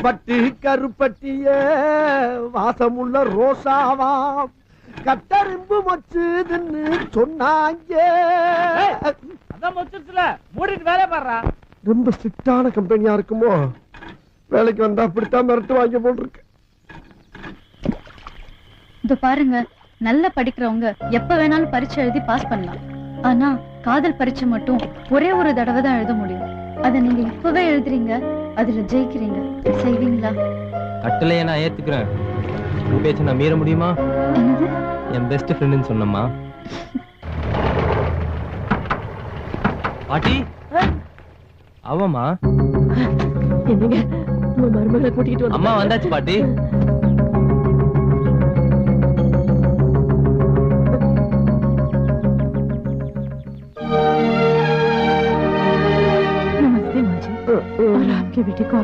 பட்டி கருப்பட்டிய வாசமுள்ள ரோசாவா கட்டரும்பு மொச்சுதுன்னு சொன்னாங்க. அதான் மொச்சிருச்சுல, மூடிட்டு வேலைய பாடுறா. ரொம்ப ஸ்ட்ரிக்டான கம்பெனியா இருக்குமோ? வேலைக்கு வந்தா அப்படித்தான் மிரட்டு வாங்க போல் இருக்கு. இது பாருங்க, நல்லா படிக்கிறவங்க எப்ப வேணாலும் பரீட்சை எழுதி பாஸ் பண்ணலாம். ஆனா காதல் பரீட்சை மட்டும் ஒரே ஒரு தடவை தான் எழுத முடியும். அத நீங்க இப்பவே எழுதுறீங்க, அதுல ஜெயிக்கிறீங்க. செய்வீங்களா? கட்டளைய நான் ஏத்துக்கிறேன். உன் பேச்ச நான் மீற முடியுமா? என்னது? என் பெஸ்ட் ஃப்ரெண்ட்னு சொன்னம்மா. பாட்டி அவமா என்னங்க உங்க மருமகளை கூட்டிட்டு வந்து அம்மா வந்தாச்சு பாட்டி. नमस्ते माँ जी। और आपके बेटे को आप